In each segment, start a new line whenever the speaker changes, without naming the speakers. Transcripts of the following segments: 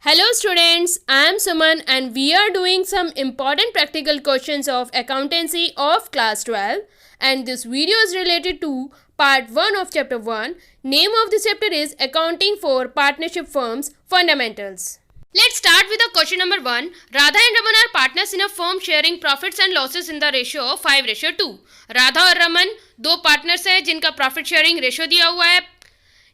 Hello students, I am Suman and we are doing some important practical questions of accountancy of class 12 and this video is related to part 1 of chapter 1. Name of this chapter is Accounting for Partnership Firms Fundamentals. Let's start with the question number 1. Radha and Raman are partners in a firm sharing profits and losses in the ratio of 5:2. Radha और रमन दो partners हैं जिनका profit sharing ratio दिया हुआ है.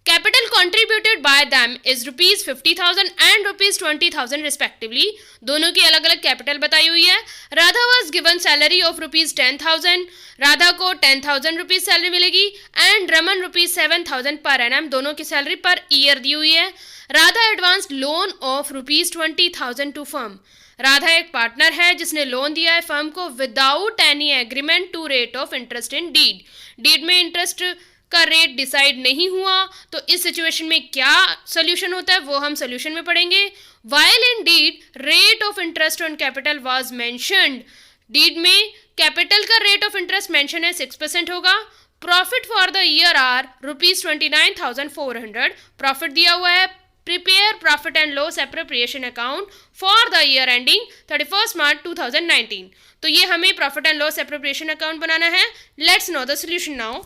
Capital contributed by them is rupees 50,000 and rupees 20,000 respectively. दोनों की अलग अलग कैपिटल बताई हुई है. Radha was given salary of rupees 10,000. Radha को 10,000 रुपीज सैलरी मिलेगी and Raman rupees 7,000 per annum दोनों की सैलरी पर ईयर दी हुई है. Radha advance loan of rupees 20,000 to firm. Radha एक पार्टनर है जिसने लोन दिया है फर्म को without any agreement to rate of interest in deed. Deed में इंटरेस्ट का रेट डिसाइड नहीं हुआ तो इस सिचुएशन में क्या सोल्यूशन होता है वो हम सोल्यूशन में पढ़ेंगे. While in deed rate of interest on capital was mentioned. Deed में कैपिटल का रेट ऑफ इंटरेस्ट मेंशन है 6% होगा. Profit for the year are rupees 29,400. Profit दिया हुआ है. Prepare profit and loss appropriation account for the year ending 31 March 2019. तो ये हमें profit and loss appropriation account बनाना है. Let's know the solution now.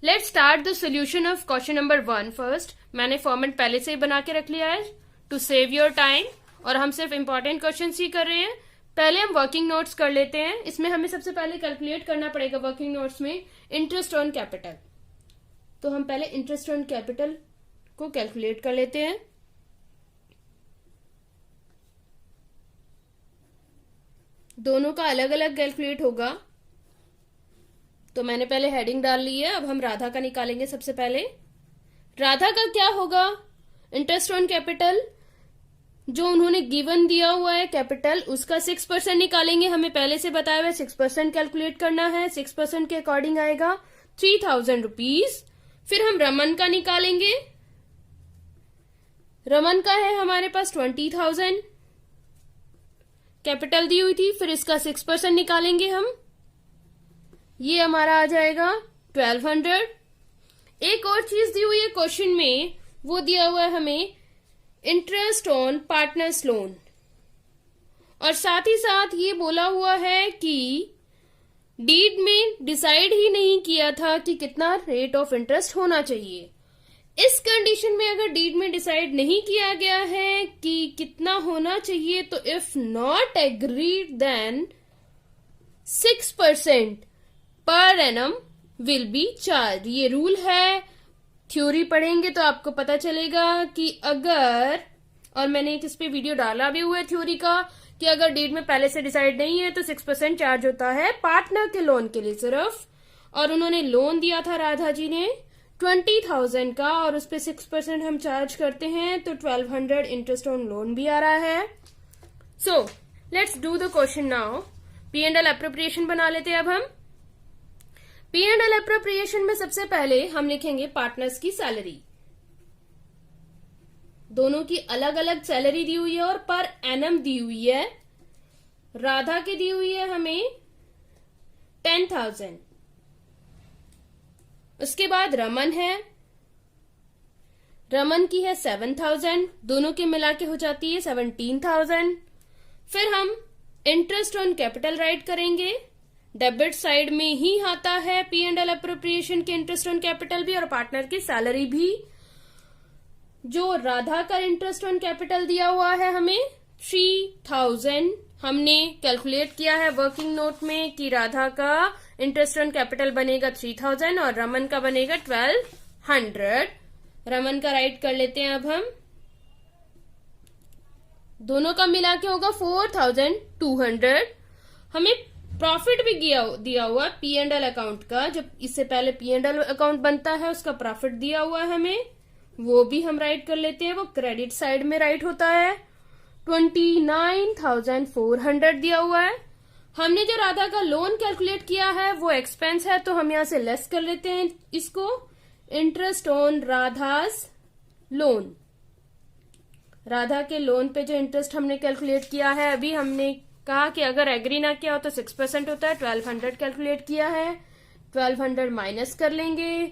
Let's start the solution of question number 1 first. मैंने format पहले से ही बना के रख लिया है टू सेव योर टाइम और हम सिर्फ इंपॉर्टेंट क्वेश्चन ही कर रहे हैं. पहले हम वर्किंग नोट्स कर लेते हैं. इसमें हमें सबसे पहले कैलकुलेट करना पड़ेगा वर्किंग नोट्स में इंटरेस्ट ऑन कैपिटल. तो हम पहले इंटरेस्ट ऑन कैपिटल को कैलकुलेट कर लेते हैं. दोनों का अलग अलग कैलकुलेट होगा तो मैंने पहले हेडिंग डाल ली है. अब हम राधा का निकालेंगे. सबसे पहले राधा का क्या होगा. इंटरेस्ट ऑन कैपिटल जो उन्होंने गिवन दिया हुआ है कैपिटल उसका 6% निकालेंगे. हमें पहले से बताया हुआ 6% कैलकुलेट करना है. 6% के अकॉर्डिंग आएगा 3,000 रुपीज. फिर हम रमन का निकालेंगे. रमन का है हमारे पास 20,000 कैपिटल दी हुई थी. फिर इसका 6% निकालेंगे हम. ये हमारा आ जाएगा 1,200. एक और चीज दी हुई है क्वेश्चन में वो दिया हुआ है हमें इंटरेस्ट ऑन पार्टनर्स लोन और साथ ही साथ ये बोला हुआ है कि डीड में डिसाइड ही नहीं किया था कि कितना रेट ऑफ इंटरेस्ट होना चाहिए. इस कंडीशन में अगर डीड में डिसाइड नहीं किया गया है कि कितना होना चाहिए तो इफ नॉट एग्रीड देन 6% पर एनम विल बी चार्ज. ये रूल है. थ्योरी पढ़ेंगे तो आपको पता चलेगा कि अगर, और मैंने एक इस पे वीडियो डाला भी हुआ है थ्योरी का, कि अगर डीड में पहले से डिसाइड नहीं है तो 6% चार्ज होता है पार्टनर के लोन के लिए सिर्फ. और उन्होंने लोन दिया था राधा जी ने 20,000 का और उस पर 6% हम चार्ज करते हैं तो 1,200 इंटरेस्ट ऑन लोन भी आ रहा है. So let's do the question now. P&L appropriation बना लेते हैं. अब हम P&L एप्रोप्रिएशन में सबसे पहले हम लिखेंगे पार्टनर्स की सैलरी. दोनों की अलग अलग सैलरी दी हुई है और पर एनम दी हुई है. राधा की दी हुई है हमें 10,000. उसके बाद रमन है. रमन की है 7,000. दोनों के मिला के हो जाती है 17,000. फिर हम इंटरेस्ट ऑन कैपिटल राइट करेंगे. डेबिट साइड में ही आता है P&L एप्रोप्रिएशन के इंटरेस्ट ऑन कैपिटल भी और पार्टनर की सैलरी भी. जो राधा का इंटरेस्ट ऑन कैपिटल दिया हुआ है हमें 3,000. हमने कैलकुलेट किया है वर्किंग नोट में कि राधा का इंटरेस्ट ऑन कैपिटल बनेगा 3,000 और रमन का बनेगा 1,200. रमन का राइट कर लेते हैं. अब हम दोनों का मिला के होगा 4,200. हमें प्रॉफिट भी दिया हुआ P&L अकाउंट का. जब इससे पहले P&L अकाउंट बनता है उसका प्रॉफिट दिया हुआ है हमें, वो भी हम राइट कर लेते हैं. वो क्रेडिट साइड में राइट होता है. 29,400 दिया हुआ है. हमने जो राधा का लोन कैलकुलेट किया है वो एक्सपेंस है तो हम यहां से लेस कर लेते हैं इसको. Interest on Radha's loan. Radha के लोन पे जो इंटरेस्ट हमने कैलकुलेट किया है, अभी हमने कहा कि अगर एग्री ना किया हो तो 6% होता है. 1,200 कैलकुलेट किया है. 1,200 माइनस कर लेंगे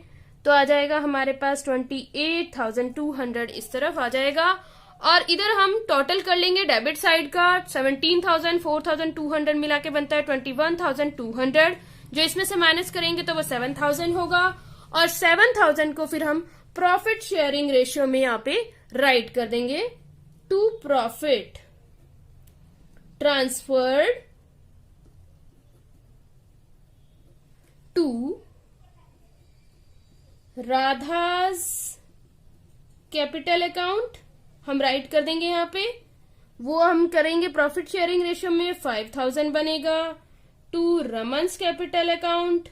तो आ जाएगा हमारे पास 28,200 इस तरफ आ जाएगा. और इधर हम टोटल कर लेंगे डेबिट साइड का 17,000 4,200 मिला के बनता है 21,200, जो इसमें से माइनस करेंगे तो वो 7,000 होगा, और 7,000 को फिर हम प्रॉफिट शेयरिंग रेशियो में यहाँ पे राइट कर देंगे to profit transferred to Radha's capital account हम राइट कर देंगे यहाँ पे। वो हम करेंगे प्रॉफिट शेयरिंग रेशियो में 5,000 बनेगा टू रमन्स कैपिटल अकाउंट,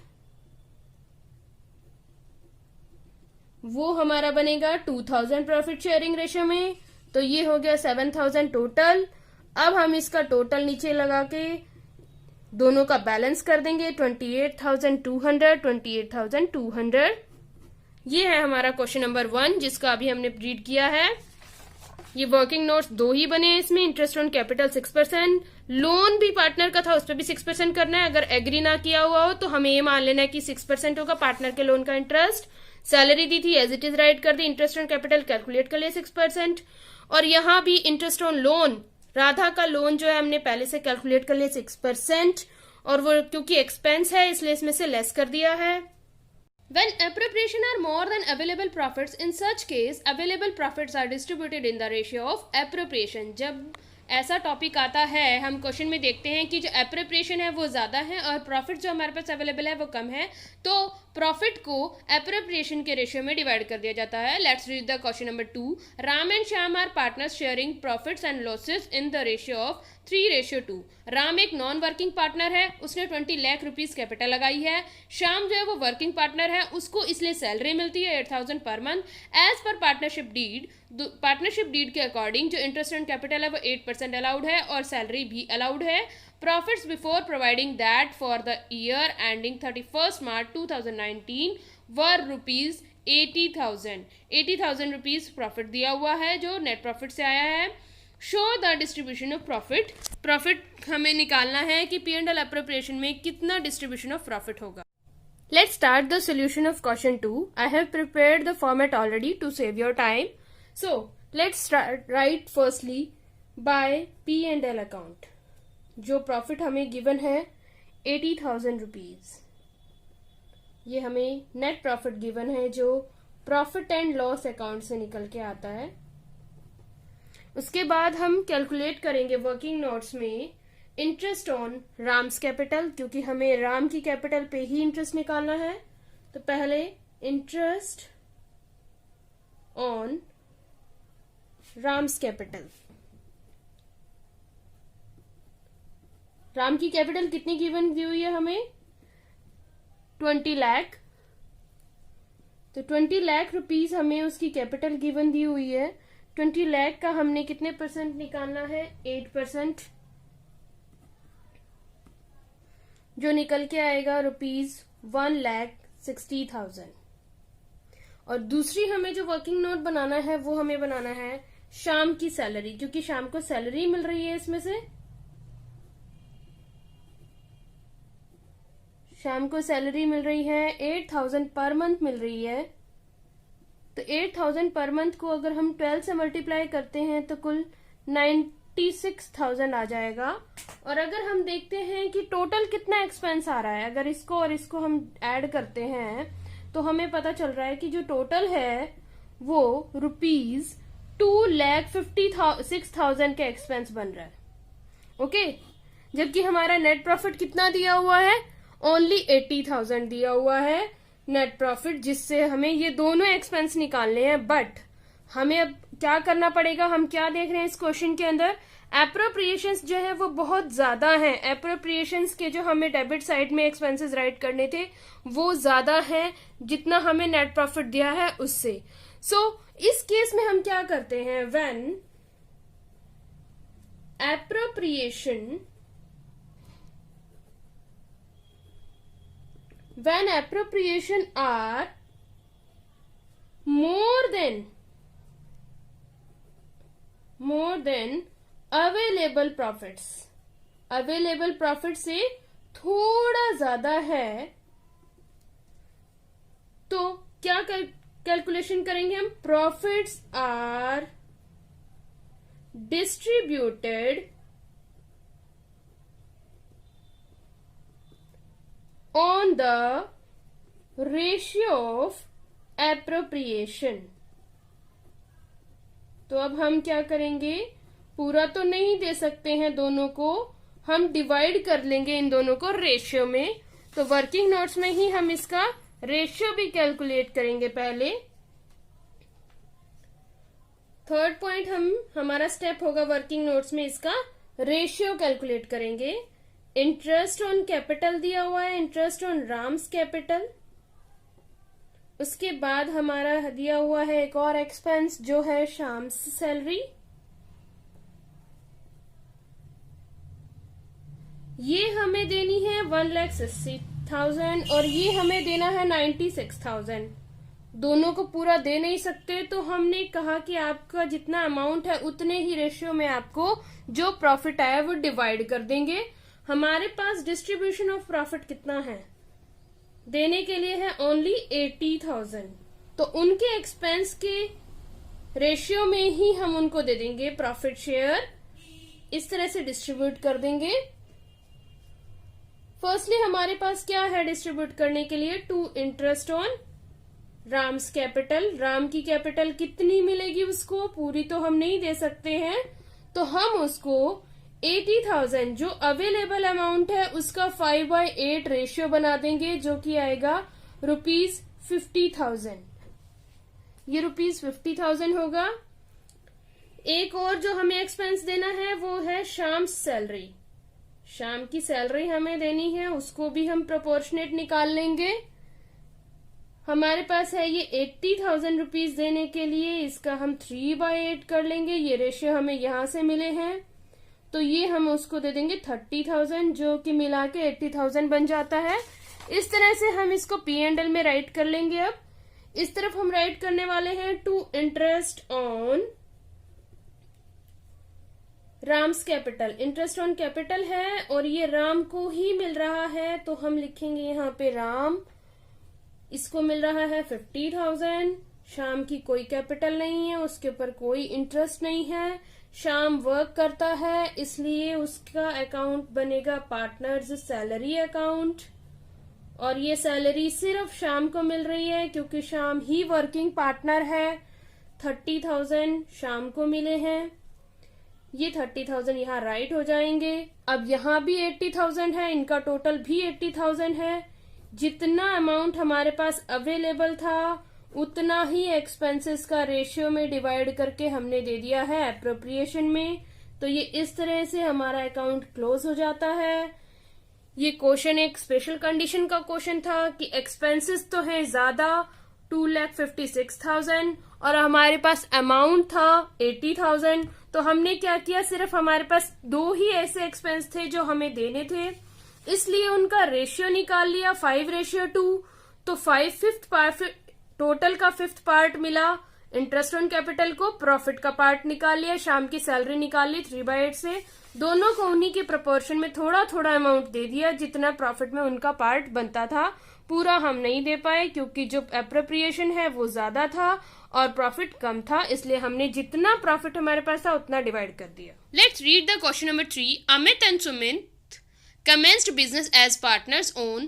वो हमारा बनेगा 2,000 प्रॉफिट शेयरिंग रेशियो में। तो ये हो गया 7,000 टोटल। अब हम इसका टोटल नीचे लगा के दोनों का बैलेंस कर देंगे 28,200। ये है हमारा क्वेश्चन नंबर 1 जिसका अभी हमने रीड किया है। ये वर्किंग नोट्स 2 ही बने हैं इसमें। इंटरेस्ट ऑन कैपिटल 6%, लोन भी पार्टनर का था उस पर भी 6% करना है। अगर एग्री ना किया हुआ हो तो हमें ये मान लेना है कि 6% होगा पार्टनर के लोन का इंटरेस्ट। सैलरी दी थी एज इट इज राइट कर दी। इंटरेस्ट ऑन कैपिटल कैलकुलेट कर लिया 6%, और यहाँ भी इंटरेस्ट ऑन लोन, राधा का लोन जो है हमने पहले से कैलकुलेट कर लिया 6%, और वो क्योंकि एक्सपेंस है इसलिए इसमें से लेस कर दिया है। When appropriation are more than available profits, in such case available profits are distributed in the ratio of appropriation। जब ऐसा टॉपिक आता है हम क्वेश्चन में देखते हैं कि जो एप्रोप्रिएशन है वो ज़्यादा है और प्रॉफिट जो हमारे पास अवेलेबल है वो कम है, तो प्रॉफिट को एप्रोप्रिएशन के रेशियो में डिवाइड कर दिया जाता है। Let's read the question number 2। Ram and Shyam are partners sharing profits and losses in the ratio of 3:2। Ram एक नॉन वर्किंग पार्टनर है, उसने 20 लाख रुपीज कैपिटल लगाई है। श्याम जो है वो वर्किंग पार्टनर है, उसको इसलिए सैलरी मिलती है 8,000 पर month. As per partnership deed के अकॉर्डिंग जो इंटरेस्ट ऑन कैपिटल है वो 8% अलाउड है और सैलरी भी अलाउड है। Profits before providing that for the year ending 31 March 2019 were rupees 80,000 rupees profit दिया हुआ है जो नेट प्रॉफिट से आया है। Show the distribution of profit हमें निकालना है कि पी एंड एल अप्रोप्रिएशन में कितना डिस्ट्रीब्यूशन ऑफ प्रॉफिट होगा। Let's start the solution of question 2। I have prepared the format already to save your time. So let's write firstly by P and L account. जो profit हमें given है 80,000 rupees, ये हमें net profit given है जो profit and loss account से निकल के आता है। उसके बाद हम कैलकुलेट करेंगे वर्किंग नोट्स में इंटरेस्ट ऑन राम्स कैपिटल, क्योंकि हमें राम की कैपिटल पे ही इंटरेस्ट निकालना है। तो पहले इंटरेस्ट ऑन राम्स कैपिटल। राम की कैपिटल कितनी गिवन दी हुई है हमें 20 लाख। तो 20 लाख रुपीज हमें उसकी कैपिटल गिवन दी हुई है। 20 लाख का हमने कितने परसेंट निकालना है 8%, जो निकल के आएगा रुपीज 1,60,000। और दूसरी हमें जो वर्किंग नोट बनाना है वो हमें बनाना है शाम की सैलरी, क्योंकि शाम को सैलरी मिल रही है। इसमें से शाम को सैलरी मिल रही है 8,000 पर मंथ मिल रही है। तो 8,000 पर मंथ को अगर हम 12 से मल्टीप्लाई करते हैं तो कुल 96,000 आ जाएगा। और अगर हम देखते हैं कि टोटल कितना एक्सपेंस आ रहा है, अगर इसको और इसको हम ऐड करते हैं तो हमें पता चल रहा है कि जो टोटल है वो रुपीज 2,56,000 का एक्सपेंस बन रहा है। ओके, जबकि हमारा नेट प्रॉफिट कितना दिया हुआ है ओनली 80,000 दिया हुआ है नेट प्रॉफिट, जिससे हमें ये दोनों एक्सपेंस निकालने हैं। बट हमें अब क्या करना पड़ेगा, हम क्या देख रहे हैं इस क्वेश्चन के अंदर, एप्रोप्रिएशंस जो है वो बहुत ज्यादा हैं। एप्रोप्रिएशंस के जो हमें डेबिट साइड में एक्सपेंसेस राइट करने थे वो ज्यादा हैं जितना हमें नेट प्रॉफिट दिया है उससे। सो इस केस में हम क्या करते हैं, when appropriation are more than available profits से थोड़ा ज्यादा है, तो क्या कैलकुलेशन करेंगे हम, profits are distributed on the ratio of appropriation। तो अब हम क्या करेंगे, पूरा तो नहीं दे सकते हैं दोनों को, हम डिवाइड कर लेंगे इन दोनों को रेशियो में। तो वर्किंग नोट्स में ही हम इसका रेशियो भी कैलकुलेट करेंगे पहले। थर्ड पॉइंट हमारा स्टेप होगा वर्किंग नोट्स में इसका रेशियो कैलकुलेट करेंगे। इंटरेस्ट ऑन कैपिटल दिया हुआ है, इंटरेस्ट ऑन राम्स कैपिटल। उसके बाद हमारा दिया हुआ है एक और एक्सपेंस जो है शाम्स सैलरी। ये हमें देनी है 1,60,000 और ये हमें देना है 96,000। दोनों को पूरा दे नहीं सकते, तो हमने कहा कि आपका जितना अमाउंट है उतने ही रेशियो में आपको जो प्रॉफिट आया वो डिवाइड कर देंगे। हमारे पास डिस्ट्रीब्यूशन ऑफ प्रॉफिट कितना है देने के लिए है ओनली 80,000। तो उनके एक्सपेंस के रेशियो में ही हम उनको दे देंगे प्रॉफिट शेयर, इस तरह से डिस्ट्रीब्यूट कर देंगे। फर्स्टली हमारे पास क्या है डिस्ट्रीब्यूट करने के लिए, to interest on Ram's capital. राम की कैपिटल कितनी मिलेगी उसको, पूरी तो हम नहीं दे सकते हैं, तो हम उसको 80,000 जो अवेलेबल अमाउंट है उसका 5/8 रेशियो बना देंगे, जो कि आएगा ₹50,000। ये ₹50,000 होगा। एक और जो हमें एक्सपेंस देना है वो है शाम सैलरी। शाम की सैलरी हमें देनी है, उसको भी हम प्रोपोर्शनेट निकाल लेंगे। हमारे पास है ये 80,000 रुपीज देने के लिए, इसका हम 3/8 कर लेंगे। ये रेशियो हमें यहां से मिले हैं, तो ये हम उसको दे देंगे 30,000, जो कि मिला के 80,000 बन जाता है। इस तरह से हम इसको P&L में राइट कर लेंगे। अब इस तरफ हम राइट करने वाले हैं to interest on Ram's capital. Interest on capital है और ये राम को ही मिल रहा है, तो हम लिखेंगे यहाँ पे राम, इसको मिल रहा है 50,000। शाम की कोई कैपिटल नहीं है, उसके ऊपर कोई इंटरेस्ट नहीं है। शाम वर्क करता है, इसलिए उसका अकाउंट बनेगा पार्टनर्स सैलरी अकाउंट, और ये सैलरी सिर्फ शाम को मिल रही है क्योंकि शाम ही वर्किंग पार्टनर है। 30,000 शाम को मिले हैं, ये 30,000 यहाँ राइट हो जाएंगे। अब यहाँ भी 80,000 है, इनका टोटल भी 80,000 है। जितना अमाउंट हमारे पास अवेलेबल था उतना ही एक्सपेंसेस का रेशियो में डिवाइड करके हमने दे दिया है एप्रोप्रिएशन में। तो ये इस तरह से हमारा अकाउंट क्लोज हो जाता है। ये क्वेश्चन एक स्पेशल कंडीशन का क्वेश्चन था कि एक्सपेंसेस तो है ज्यादा 2,56,000 और हमारे पास अमाउंट था 80,000। तो हमने क्या किया, सिर्फ हमारे पास दो ही ऐसे एक्सपेंस थे जो हमें देने थे, इसलिए उनका रेशियो निकाल लिया 5:2। तो 5/5 पार्ट, टोटल का 5th पार्ट मिला इंटरेस्ट ऑन कैपिटल को, प्रॉफिट का पार्ट निकाल लिया, शाम की सैलरी निकाल ली 3/8 से। दोनों को उन्हीं के प्रोपोर्शन में थोड़ा थोड़ा अमाउंट दे दिया, जितना प्रॉफिट में उनका पार्ट बनता था। पूरा हम नहीं दे पाए क्योंकि जो एप्रोप्रिएशन है वो ज्यादा था और प्रॉफिट कम था, इसलिए हमने जितना प्रॉफिट हमारे पास था उतना डिवाइड कर दिया। Let's read the question number 3। Amit and Sumit commenced business as partners on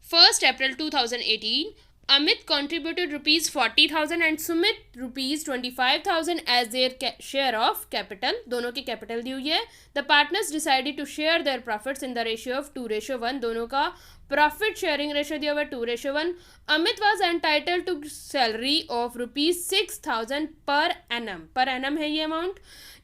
1st April 2018. Amit contributed ₹40,000 and Sumit ₹25,000 as their share of capital. दोनों की कैपिटल दी हुई है। The partners decided to share their profits in the ratio of 2:1. दोनों का profit sharing ratio दिया हुआ 2:1. Amit was entitled to salary of ₹6,000 per annum. Per annum है ये amount.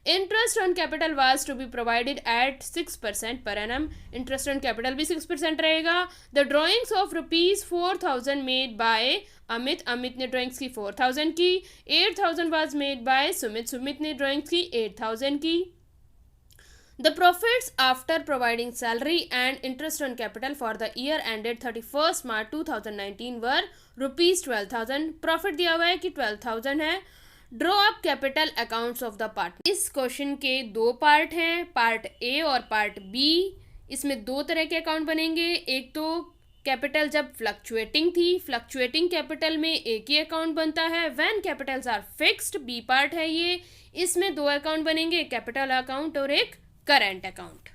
Interest on capital was to be provided at 6% पर annum. Interest on capital भी 6% रहेगा। The drawings of ₹4,000 made by Amit. Amit ने drawings की 4,000 की। 8,000 was made by Sumit. Sumit ने drawings की 8,000 की। The profits after providing salary and interest on capital for the year ended 31st March 2019 were ₹12,000. Profit दिया हुआ है कि 12,000 है। Draw up capital accounts of the part. इस क्वेश्चन के दो पार्ट हैं, पार्ट ए और पार्ट बी। इसमें दो तरह के अकाउंट बनेंगे, एक तो कैपिटल जब फ्लक्चुएटिंग थी, फ्लक्चुएटिंग कैपिटल में एक ही अकाउंट बनता है। When capitals are fixed, B part है ये, इसमें दो अकाउंट बनेंगे, कैपिटल अकाउंट और एक current account.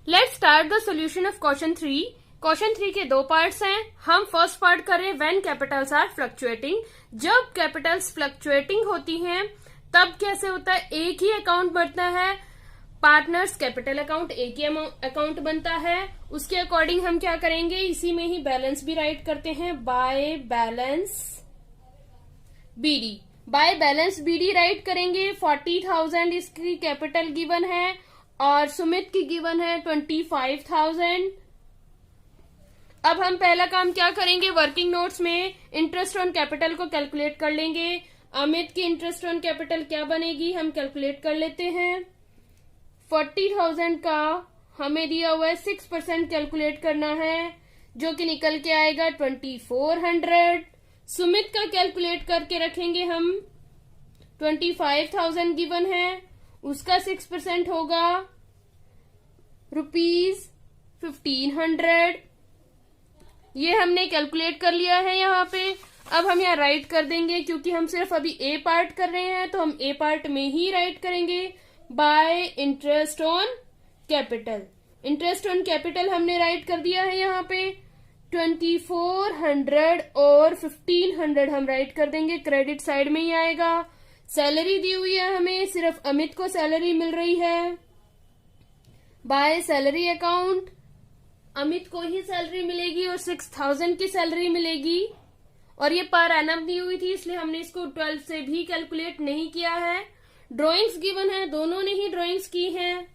Let's start the solution of question 3। Question 3 के दो पार्ट्स हैं। हम फर्स्ट पार्ट कर रहे हैं व्हेन कैपिटल्स आर फ्लक्चुएटिंग। जब कैपिटल्स फ्लक्चुएटिंग होती हैं तब कैसे होता है, एक ही अकाउंट बनता है, पार्टनर्स कैपिटल अकाउंट एक ही अकाउंट बनता है। उसके अकॉर्डिंग हम क्या करेंगे, इसी में ही बैलेंस भी राइट करते हैं, by balance BD. By balance BD write करेंगे। 40,000 इसकी कैपिटल गिवन है और सुमित की गिवन है 25,000। अब हम पहला काम क्या करेंगे, वर्किंग नोट्स में इंटरेस्ट ऑन कैपिटल को कैलकुलेट कर लेंगे। अमित की इंटरेस्ट ऑन कैपिटल क्या बनेगी, हम कैलकुलेट कर लेते हैं। 40,000 का हमें दिया हुआ है 6% कैलकुलेट करना है, जो कि निकल के आएगा 2400। सुमित का कैलकुलेट करके रखेंगे हम, 25,000 गिवन है, उसका 6% होगा ₹1500। ये हमने कैलकुलेट कर लिया है यहाँ पे। अब हम यहाँ राइट कर देंगे, क्योंकि हम सिर्फ अभी ए पार्ट कर रहे हैं तो हम ए पार्ट में ही राइट करेंगे, bye interest on capital. Interest on capital हमने राइट कर दिया है यहाँ पे, 2400 और 1500 हम राइट कर देंगे, क्रेडिट साइड में ही आएगा। सैलरी दी हुई है हमें, सिर्फ अमित को सैलरी मिल रही है, बाय सैलरी अकाउंट अमित को ही सैलरी मिलेगी और 6,000 की सैलरी मिलेगी। और ये पर एनम दी हुई थी, इसलिए हमने इसको 12 से भी कैलकुलेट नहीं किया है। ड्राइंग्स गिवन है, दोनों ने ही ड्राइंग्स की हैं,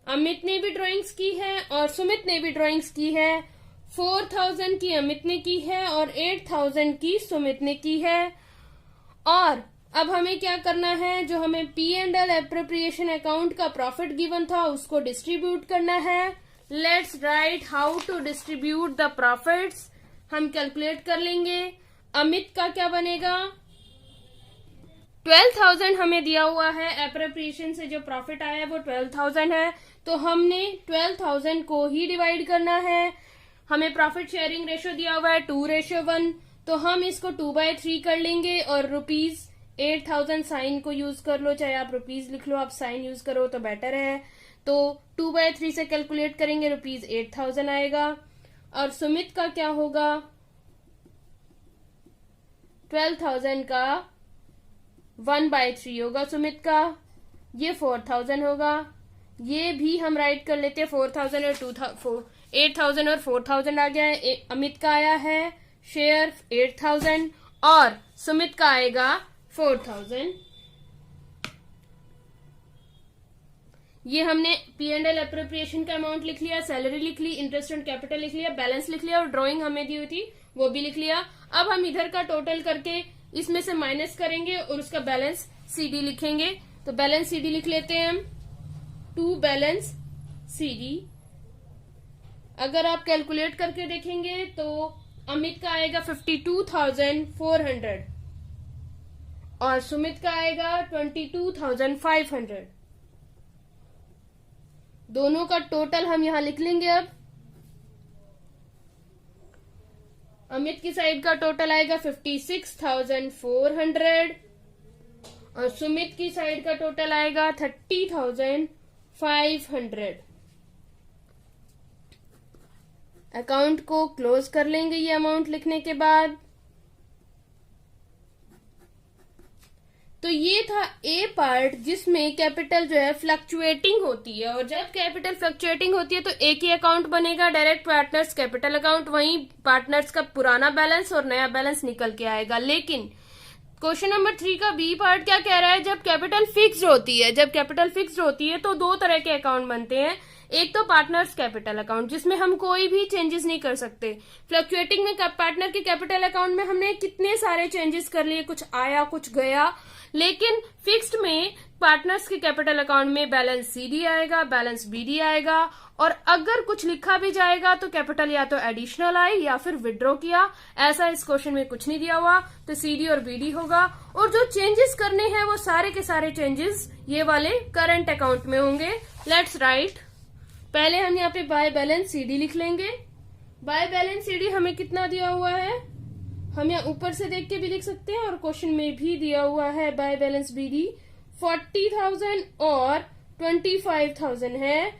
अमित ने भी ड्राइंग्स की है और सुमित ने भी ड्राइंग्स की है। 4,000 की अमित ने की है और 8,000 की सुमित ने की है। और अब हमें क्या करना है, जो हमें P&L एप्रोप्रिएशन अकाउंट का प्रॉफिट गिवन था उसको डिस्ट्रीब्यूट करना है। Let's write how to distribute the profits. हम कैलकुलेट कर लेंगे। अमित का क्या बनेगा, 12,000 हमें दिया हुआ है, एप्रोप्रिएशन से जो प्रॉफिट आया है वो 12,000 है, तो हमने 12,000 को ही डिवाइड करना है। हमें प्रॉफिट शेयरिंग रेशियो दिया हुआ है 2:1, तो हम इसको 2/3 कर लेंगे और ₹8,000 साइन को यूज कर लो, चाहे आप रुपीज लिख लो, आप साइन यूज करो तो बेटर है। तो 2/3 से कैलकुलेट करेंगे, ₹8,000 आएगा। और सुमित का क्या होगा, 12,000 का 1/3 होगा सुमित का, ये 4,000 होगा। ये भी हम राइट कर लेते हैं, 4,000 और 8,000 और 4,000 आ गया है। अमित का आया है शेयर 8,000 और सुमित का आएगा 4,000। ये हमने P&L एप्रोप्रिएशन का अमाउंट लिख लिया, सैलरी लिख ली, इंटरेस्ट ऑन कैपिटल लिख लिया, बैलेंस लिख लिया और ड्राइंग हमें दी हुई थी वो भी लिख लिया। अब हम इधर का टोटल करके इसमें से माइनस करेंगे और उसका बैलेंस CD लिखेंगे। तो बैलेंस CD लिख लेते हैं हम, टू बैलेंस CD। अगर आप कैलकुलेट करके देखेंगे तो अमित का आएगा 52,400 और सुमित का आएगा 22,500। दोनों का टोटल हम यहां लिख लेंगे। अब अमित की साइड का टोटल आएगा 56,400 और सुमित की साइड का टोटल आएगा 30,500। अकाउंट को क्लोज कर लेंगे ये अमाउंट लिखने के बाद। तो ये था ए पार्ट, जिसमें कैपिटल जो है फ्लक्चुएटिंग होती है, और जब कैपिटल फ्लक्चुएटिंग होती है तो एक ही अकाउंट बनेगा, डायरेक्ट पार्टनर्स कैपिटल अकाउंट। वहीं पार्टनर्स का पुराना बैलेंस और नया बैलेंस निकल के आएगा। लेकिन क्वेश्चन नंबर 3 का बी पार्ट क्या कह रहा है, जब कैपिटल फिक्स्ड होती है, जब कैपिटल फिक्स्ड होती है तो दो तरह के अकाउंट बनते हैं। एक तो पार्टनर्स कैपिटल अकाउंट, जिसमें हम कोई भी चेंजेस नहीं कर सकते। फ्लक्चुएटिंग में पार्टनर के कैपिटल अकाउंट में हमने कितने सारे चेंजेस कर लिए, कुछ आया कुछ गया। लेकिन फिक्स्ड में पार्टनर्स के कैपिटल अकाउंट में बैलेंस CD आएगा, बैलेंस BD आएगा, और अगर कुछ लिखा भी जाएगा तो कैपिटल या तो एडिशनल आए या फिर विड्रॉ किया। ऐसा इस क्वेश्चन में कुछ नहीं दिया हुआ, तो CD और BD होगा। और जो चेंजेस करने हैं वो सारे के सारे चेंजेस ये वाले करंट अकाउंट में होंगे। लेट्स राइट पहले हम यहाँ पे बाय बैलेंस सीडी लिख लेंगे। बाय बैलेंस सीडी हमें कितना दिया हुआ है, हम यहाँ ऊपर से देख के भी लिख सकते हैं और क्वेश्चन में भी दिया हुआ है। बाय बैलेंस बीडी 40,000 और 25,000 है,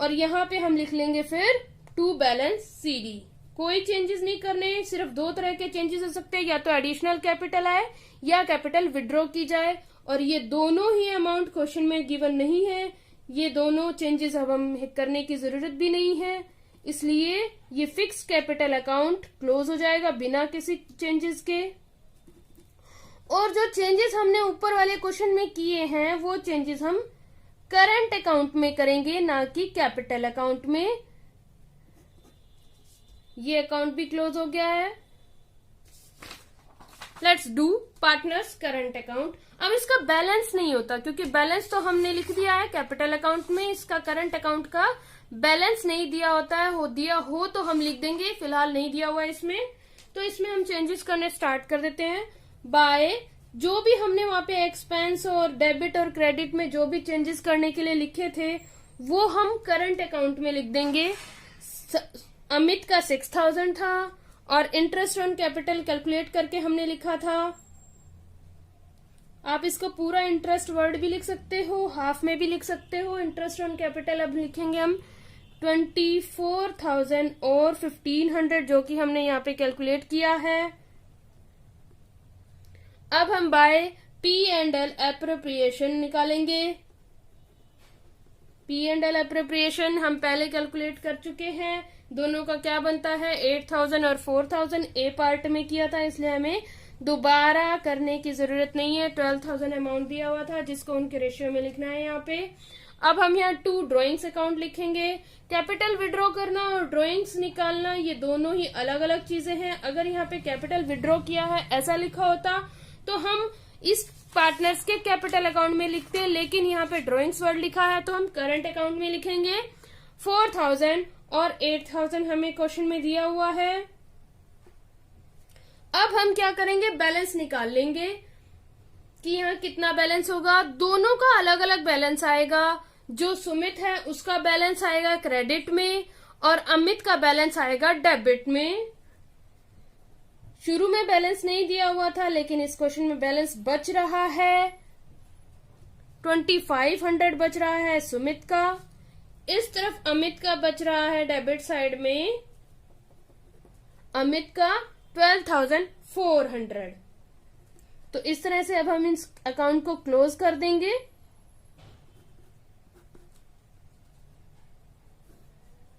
और यहाँ पे हम लिख लेंगे फिर टू बैलेंस सीडी। कोई चेंजेस नहीं करने, सिर्फ दो तरह के चेंजेस हो सकते हैं, या तो एडिशनल कैपिटल आए या कैपिटल विड्रॉ की जाए, और ये दोनों ही अमाउंट क्वेश्चन में गिवन नहीं है। ये दोनों चेंजेस अब हम करने की जरूरत भी नहीं है, इसलिए ये फिक्स कैपिटल अकाउंट क्लोज हो जाएगा बिना किसी चेंजेस के। और जो चेंजेस हमने ऊपर वाले क्वेश्चन में किए हैं वो चेंजेस हम करंट अकाउंट में करेंगे, ना कि कैपिटल अकाउंट में। ये अकाउंट भी क्लोज हो गया है। Let's do partners current account. अब इसका बैलेंस नहीं होता क्योंकि बैलेंस तो हमने लिख दिया है कैपिटल अकाउंट में, इसका करंट अकाउंट का बैलेंस नहीं दिया होता है। हो दिया हो तो हम लिख देंगे, फिलहाल नहीं दिया हुआ है इसमें, तो इसमें हम चेंजेस करने स्टार्ट कर देते हैं। बाय जो भी हमने वहां पे एक्सपेंस और डेबिट और क्रेडिट में जो भी चेंजेस करने के लिए लिखे थे वो हम करंट अकाउंट में लिख देंगे। अमित का 6,000 था और इंटरेस्ट ऑन कैपिटल कैलकुलेट करके हमने लिखा था। आप इसको पूरा इंटरेस्ट वर्ड भी लिख सकते हो, हाफ में भी लिख सकते हो। इंटरेस्ट ऑन कैपिटल अब लिखेंगे हम 24,000 और 1,500 जो कि हमने यहाँ पे कैलकुलेट किया है। अब हम बाय P&L एप्रोप्रिएशन निकालेंगे। P&L एप्रोप्रिएशन हम पहले कैलकुलेट कर चुके हैं। दोनों का क्या बनता है, 8,000 और 4,000 ए पार्ट में किया था, इसलिए हमें दोबारा करने की जरूरत नहीं है। 12,000 अमाउंट दिया हुआ था जिसको उनके रेशियो में लिखना है यहाँ पे। अब हम यहाँ टू ड्रॉइंग्स अकाउंट लिखेंगे। कैपिटल विड्रॉ करना और ड्रॉइंग्स निकालना ये दोनों ही अलग अलग चीजें हैं। अगर यहाँ पे कैपिटल विड्रॉ किया है ऐसा लिखा होता तो हम इस पार्टनर्स के कैपिटल अकाउंट में लिखते, लेकिन यहाँ पे ड्रॉइंग्स वर्ड लिखा है तो हम करंट अकाउंट में लिखेंगे। 4,000 और 8,000 हमें क्वेश्चन में दिया हुआ है। अब हम क्या करेंगे, बैलेंस निकाल लेंगे कि यहाँ कितना बैलेंस होगा। दोनों का अलग अलग बैलेंस आएगा। जो सुमित है उसका बैलेंस आएगा क्रेडिट में और अमित का बैलेंस आएगा डेबिट में। शुरू में बैलेंस नहीं दिया हुआ था लेकिन इस क्वेश्चन में बैलेंस बच रहा है। 2,500 बच रहा है सुमित का, इस तरफ अमित का बच रहा है डेबिट साइड में, अमित का 12,400। तो इस तरह से अब हम इस अकाउंट को क्लोज कर देंगे।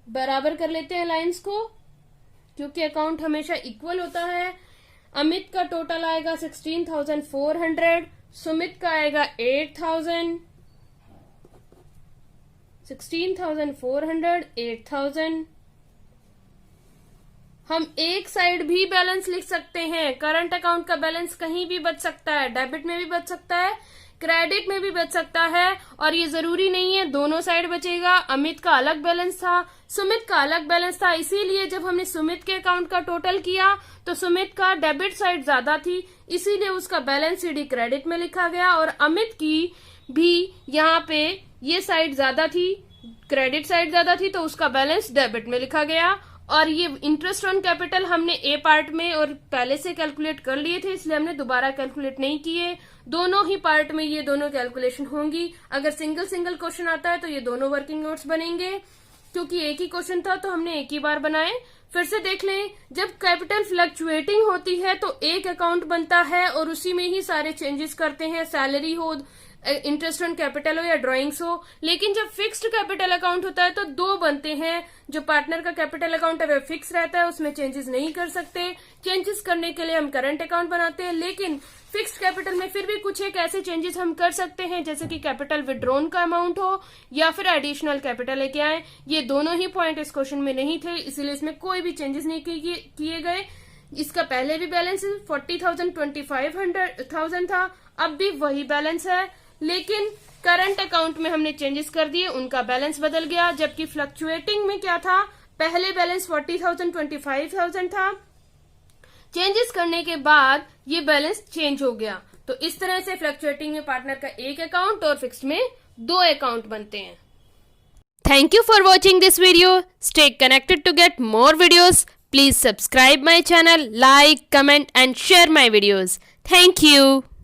बराबर कर लेते हैं लाइंस को क्योंकि अकाउंट हमेशा इक्वल होता है। अमित का टोटल आएगा 16,400, सुमित का आएगा 8,000। 16,400, 8,000। हम एक साइड भी बैलेंस लिख सकते हैं। करंट अकाउंट का बैलेंस कहीं भी बच सकता है, डेबिट में भी बच सकता है, क्रेडिट में भी बच सकता है, और ये जरूरी नहीं है दोनों साइड बचेगा। अमित का अलग बैलेंस था, सुमित का अलग बैलेंस था, इसीलिए जब हमने सुमित के अकाउंट का टोटल किया तो सुमित का डेबिट साइड ज्यादा थी, इसीलिए उसका बैलेंस सीडी क्रेडिट में लिखा गया, और अमित की भी यहाँ पे ये साइड ज्यादा थी, क्रेडिट साइड ज्यादा थी, तो उसका बैलेंस डेबिट में लिखा गया। और ये इंटरेस्ट ऑन कैपिटल हमने ए पार्ट में और पहले से कैलकुलेट कर लिए थे, इसलिए हमने दोबारा कैलकुलेट नहीं किए। दोनों ही पार्ट में ये दोनों कैलकुलेशन होंगी। अगर सिंगल सिंगल क्वेश्चन आता है तो ये दोनों वर्किंग नोट्स बनेंगे, क्योंकि एक ही क्वेश्चन था तो हमने एक ही बार बनाए। फिर से देख लें, जब कैपिटल फ्लक्चुएटिंग होती है तो एक अकाउंट बनता है और उसी में ही सारे चेंजेस करते हैं, सैलरी हो, इंटरेस्ट ऑन कैपिटल हो या ड्राइंग्स हो। लेकिन जब फिक्स्ड कैपिटल अकाउंट होता है तो दो बनते हैं। जो पार्टनर का कैपिटल अकाउंट है वह फिक्स रहता है, उसमें चेंजेस नहीं कर सकते। चेंजेस करने के लिए हम करंट अकाउंट बनाते हैं, लेकिन फिक्स्ड कैपिटल में फिर भी कुछ एक ऐसे चेंजेस हम कर सकते हैं जैसे कि कैपिटल विड्रॉन का अमाउंट हो या फिर एडिशनल कैपिटल लेके आए। ये दोनों ही पॉइंट इस क्वेश्चन में नहीं थे, इसीलिए इसमें कोई भी चेंजेस नहीं किए गए। इसका पहले भी बैलेंस 40,000 25,000 था, अब भी वही बैलेंस है, लेकिन करंट अकाउंट में हमने चेंजेस कर दिए, उनका बैलेंस बदल गया। जबकि फ्लक्चुएटिंग में क्या था, पहले बैलेंस 40,000 25,000 था, चेंजेस करने के बाद ये बैलेंस चेंज हो गया। तो इस तरह से फ्लक्चुएटिंग में पार्टनर का एक अकाउंट और फिक्स्ड में दो अकाउंट बनते हैं। Thank you for watching this video. Stay connected to get more videos. Please subscribe my channel, like, comment and share my videos. Thank you.